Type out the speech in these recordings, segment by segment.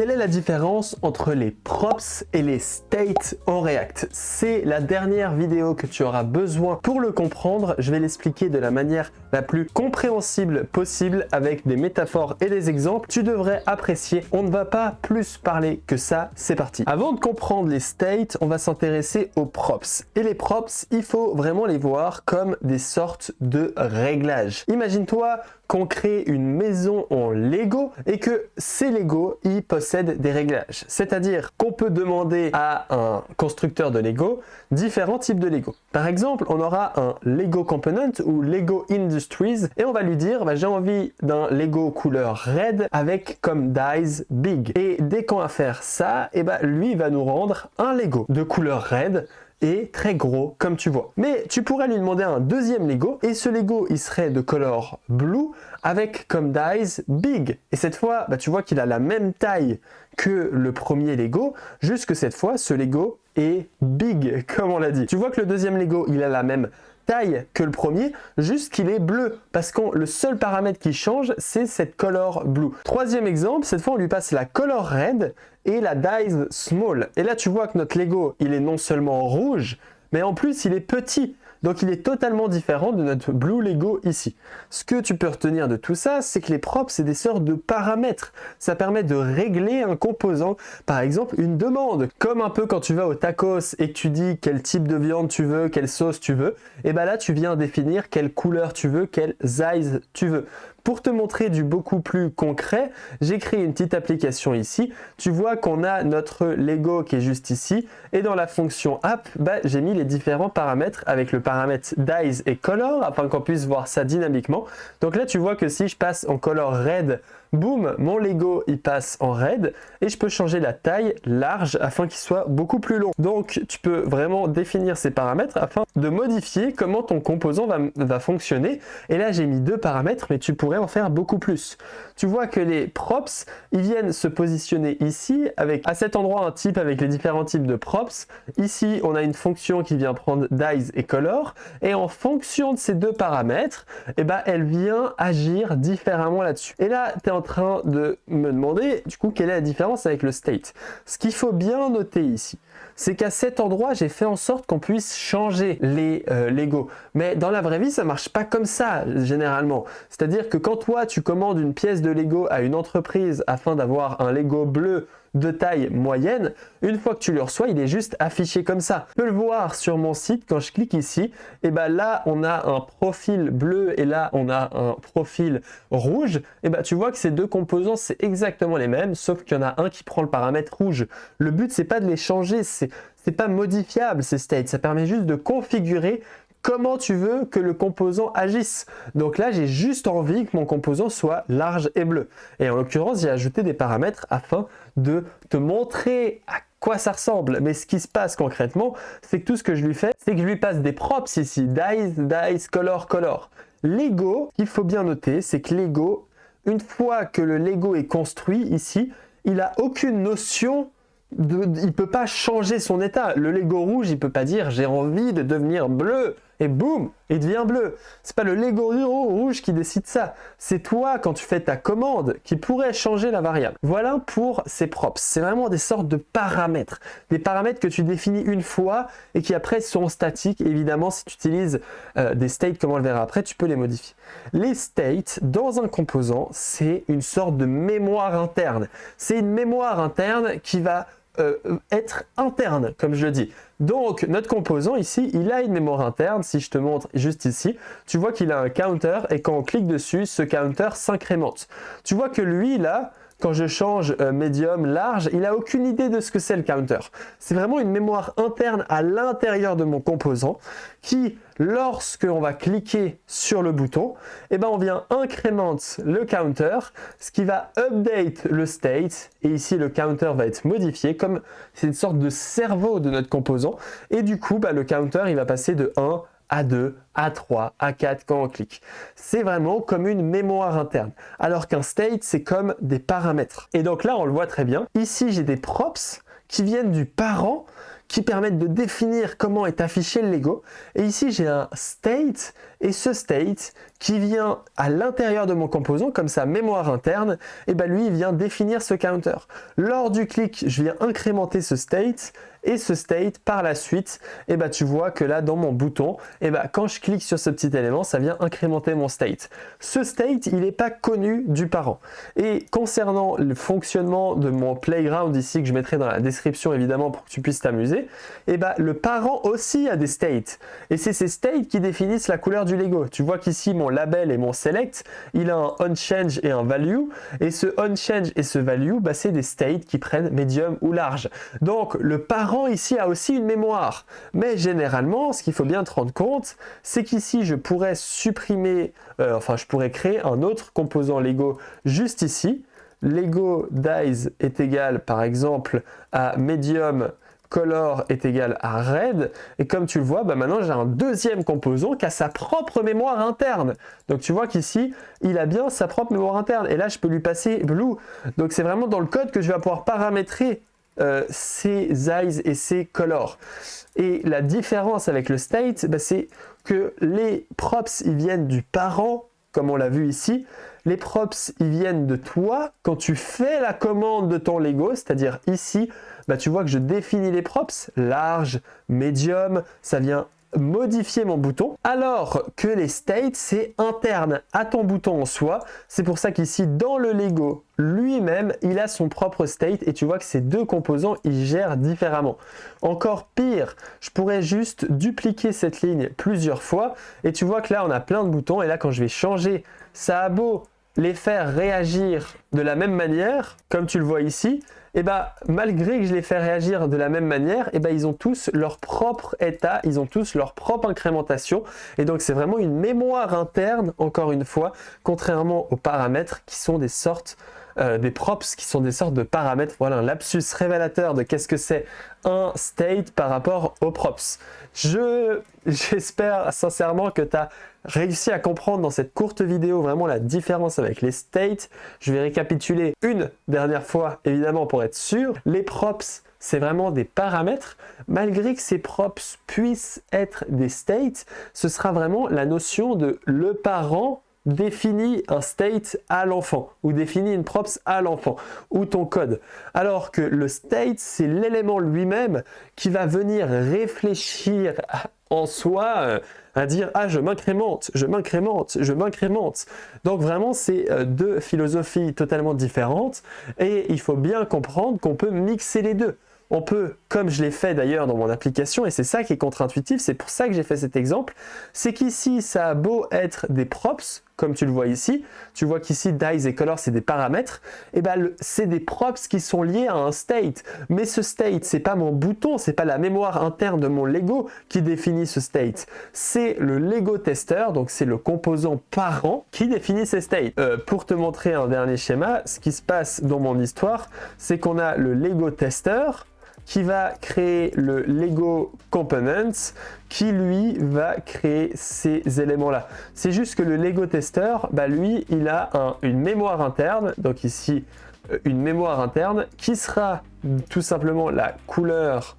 Quelle est la différence entre les props et les states en React? C'est la dernière vidéo que tu auras besoin pour le comprendre. Je vais l'expliquer de la manière la plus compréhensible possible avec des métaphores et des exemples. Tu devrais apprécier. On ne va pas plus parler que ça. C'est parti. Avant de comprendre les states, on va s'intéresser aux props. Et les props, il faut vraiment les voir comme des sortes de réglages. Imagine-toi qu'on crée une maison en Lego et que ces Lego, ils possèdent des réglages. C'est-à-dire qu'on peut demander à un constructeur de Lego différents types de Lego. Par exemple, on aura un Lego Component ou Lego Industries et on va lui dire j'ai envie d'un Lego couleur red avec comme dies big. Et dès qu'on va faire ça, lui il va nous rendre un Lego de couleur red et très gros comme tu vois. Mais tu pourrais lui demander un deuxième Lego et ce Lego il serait de couleur blue avec comme dies big. Et cette fois tu vois qu'il a la même taille que le premier Lego, juste que cette fois ce Lego est big comme on l'a dit. Tu vois que le deuxième Lego il a la même taille que le premier, juste qu'il est bleu, parce que le seul paramètre qui change, c'est cette color blue. Troisième exemple, cette fois on lui passe la color red et la dies small. Et là tu vois que notre Lego, il est non seulement rouge, mais en plus il est petit. Donc il est totalement différent de notre Blue Lego ici. Ce que tu peux retenir de tout ça, c'est que les props, c'est des sortes de paramètres. Ça permet de régler un composant, par exemple une demande. Comme un peu quand tu vas au tacos et que tu dis quel type de viande tu veux, quelle sauce tu veux, et là tu viens définir quelle couleur tu veux, quelle size tu veux. Pour te montrer du beaucoup plus concret, j'ai créé une petite application ici. Tu vois qu'on a notre Lego qui est juste ici. Et dans la fonction app, j'ai mis les différents paramètres avec le paramètre dies et color afin qu'on puisse voir ça dynamiquement. Donc là, tu vois que si je passe en color red, boum, mon Lego il passe en red et je peux changer la taille large afin qu'il soit beaucoup plus long. Donc tu peux vraiment définir ces paramètres afin de modifier comment ton composant va fonctionner. Et là j'ai mis deux paramètres mais tu pourrais en faire beaucoup plus. Tu vois que les props ils viennent se positionner ici avec à cet endroit un type avec les différents types de props. Ici on a une fonction qui vient prendre dies et color et en fonction de ces deux paramètres elle vient agir différemment là-dessus. Et là tu es en train de me demander du coup quelle est la différence avec le state. Ce qu'il faut bien noter ici, c'est qu'à cet endroit j'ai fait en sorte qu'on puisse changer les Lego. Mais dans la vraie vie ça marche pas comme ça généralement. C'est-à-dire que quand toi tu commandes une pièce de Lego à une entreprise afin d'avoir un Lego bleu de taille moyenne, une fois que tu le reçois, il est juste affiché comme ça. Tu peux le voir sur mon site quand je clique ici, et là on a un profil bleu et là on a un profil rouge, et tu vois que ces deux composants c'est exactement les mêmes, sauf qu'il y en a un qui prend le paramètre rouge. Le but c'est pas de les changer, c'est pas modifiable ces states, ça permet juste de configurer comment tu veux que le composant agisse. Donc là, j'ai juste envie que mon composant soit large et bleu. Et en l'occurrence, j'ai ajouté des paramètres afin de te montrer à quoi ça ressemble. Mais ce qui se passe concrètement, c'est que tout ce que je lui fais, c'est que je lui passe des props ici. Dies, color, color. Lego, qu'il faut bien noter, c'est que Lego, une fois que le Lego est construit ici, il n'a aucune notion il peut pas changer son état. Le Lego rouge, il peut pas dire j'ai envie de devenir bleu et boum, il devient bleu. C'est pas le Lego rouge qui décide ça. C'est toi quand tu fais ta commande qui pourrait changer la variable. Voilà pour ces props. C'est vraiment des sortes de paramètres. Des paramètres que tu définis une fois et qui après sont statiques. Évidemment, si tu utilises des states comme on le verra après, tu peux les modifier. Les states dans un composant, c'est une sorte de mémoire interne. C'est une mémoire interne qui va être interne, comme je le dis. Donc, notre composant ici, il a une mémoire interne. Si je te montre juste ici, tu vois qu'il a un counter et quand on clique dessus, ce counter s'incrémente. Tu vois que lui, là, quand je change médium, large, il n'a aucune idée de ce que c'est le counter. C'est vraiment une mémoire interne à l'intérieur de mon composant qui, lorsque on va cliquer sur le bouton, on vient incrémente le counter, ce qui va update le state, et ici le counter va être modifié, comme c'est une sorte de cerveau de notre composant, et du coup le counter il va passer de 1 à 2, à 3, à 4 quand on clique. C'est vraiment comme une mémoire interne. Alors qu'un state, c'est comme des paramètres. Et donc là, on le voit très bien. Ici, j'ai des props qui viennent du parent qui permettent de définir comment est affiché le Lego. Et ici, j'ai un state, et ce state qui vient à l'intérieur de mon composant, comme sa mémoire interne, et ben lui, il vient définir ce counter. Lors du clic, je viens incrémenter ce state, et ce state, par la suite, et ben tu vois que là, dans mon bouton, et ben quand je clique sur ce petit élément, ça vient incrémenter mon state. Ce state, il n'est pas connu du parent. Et concernant le fonctionnement de mon playground ici, que je mettrai dans la description évidemment pour que tu puisses t'amuser, et ben le parent aussi a des states. Et c'est ces states qui définissent la couleur du Lego. Tu vois qu'ici, mon label et mon select, il a un onChange et un value. Et ce onChange et ce value, bah, c'est des states qui prennent medium ou large. Donc, le parent ici a aussi une mémoire. Mais généralement, ce qu'il faut bien te rendre compte, c'est qu'ici, je pourrais supprimer, je pourrais créer un autre composant Lego juste ici. Lego dies est égal, par exemple, à medium color est égal à red, et comme tu le vois, bah maintenant j'ai un deuxième composant qui a sa propre mémoire interne. Donc tu vois qu'ici, il a bien sa propre mémoire interne, et là je peux lui passer blue. Donc c'est vraiment dans le code que je vais pouvoir paramétrer ces eyes et ces colors. Et la différence avec le state, bah, c'est que les props, ils viennent du parent, comme on l'a vu ici. Les props, ils viennent de toi quand tu fais la commande de ton Lego, c'est-à-dire ici, bah, tu vois que je définis les props, large, medium, ça vient modifier mon bouton, alors que les states, c'est interne à ton bouton en soi. C'est pour ça qu'ici, dans le Lego lui-même, il a son propre state, et tu vois que ces deux composants, ils gèrent différemment. Encore pire, je pourrais juste dupliquer cette ligne plusieurs fois, et tu vois que là, on a plein de boutons, et là, quand je vais changer, ça a beau les faire réagir de la même manière, comme tu le vois ici, et bah, malgré que je les fais réagir de la même manière, et bah, ils ont tous leur propre état, ils ont tous leur propre incrémentation, et donc c'est vraiment une mémoire interne, encore une fois, contrairement aux paramètres qui sont des sortes des props, qui sont des sortes de paramètres. Voilà un lapsus révélateur de qu'est-ce que c'est un state par rapport aux props. J'espère sincèrement que tu as réussi à comprendre dans cette courte vidéo vraiment la différence avec les states. Je vais récapituler une dernière fois, évidemment, pour être sûr. Les props, c'est vraiment des paramètres. Malgré que ces props puissent être des states, ce sera vraiment la notion de le parent définit un state à l'enfant ou définit une props à l'enfant ou ton code. Alors que le state, c'est l'élément lui-même qui va venir réfléchir en soi à dire « Ah, je m'incrémente, je m'incrémente, je m'incrémente ». Donc vraiment, c'est deux philosophies totalement différentes, et il faut bien comprendre qu'on peut mixer les deux. On peut, comme je l'ai fait d'ailleurs dans mon application, et c'est ça qui est contre-intuitif, c'est pour ça que j'ai fait cet exemple, c'est qu'ici, ça a beau être des props, comme tu le vois ici, tu vois qu'ici, dies et color, c'est des paramètres, et ben c'est des props qui sont liés à un state. Mais ce state, c'est pas mon bouton, c'est pas la mémoire interne de mon Lego qui définit ce state. C'est le Lego tester, donc c'est le composant parent qui définit ces states. Pour te montrer un dernier schéma, ce qui se passe dans mon histoire, c'est qu'on a le Lego tester, qui va créer le Lego Components, qui lui va créer ces éléments-là. C'est juste que le Lego Tester, bah lui, il a une mémoire interne, donc ici, une mémoire interne, qui sera tout simplement la couleur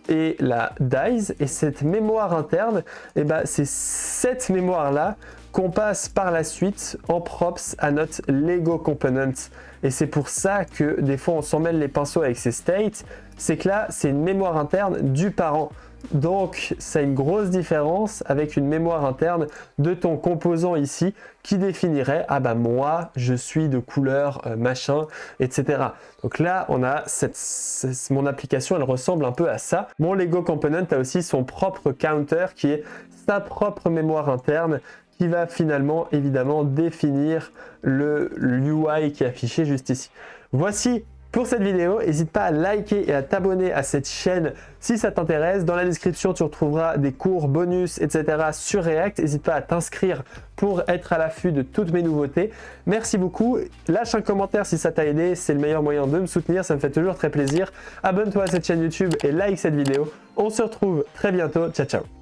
et la dies, et cette mémoire interne, et bah, c'est cette mémoire-là qu'on passe par la suite en props à notre Lego Component. Et c'est pour ça que des fois on s'en mêle les pinceaux avec ces states, c'est que là c'est une mémoire interne du parent. Donc ça a une grosse différence avec une mémoire interne de ton composant ici qui définirait « Ah bah moi je suis de couleur machin » etc. Donc là on a mon application, elle ressemble un peu à ça. Mon Lego Component a aussi son propre counter qui est sa propre mémoire interne qui va finalement évidemment définir le UI qui est affiché juste ici. Voici pour cette vidéo, n'hésite pas à liker et à t'abonner à cette chaîne si ça t'intéresse. Dans la description, tu retrouveras des cours, bonus, etc. sur React. N'hésite pas à t'inscrire pour être à l'affût de toutes mes nouveautés. Merci beaucoup. Lâche un commentaire si ça t'a aidé. C'est le meilleur moyen de me soutenir. Ça me fait toujours très plaisir. Abonne-toi à cette chaîne YouTube et like cette vidéo. On se retrouve très bientôt. Ciao, ciao.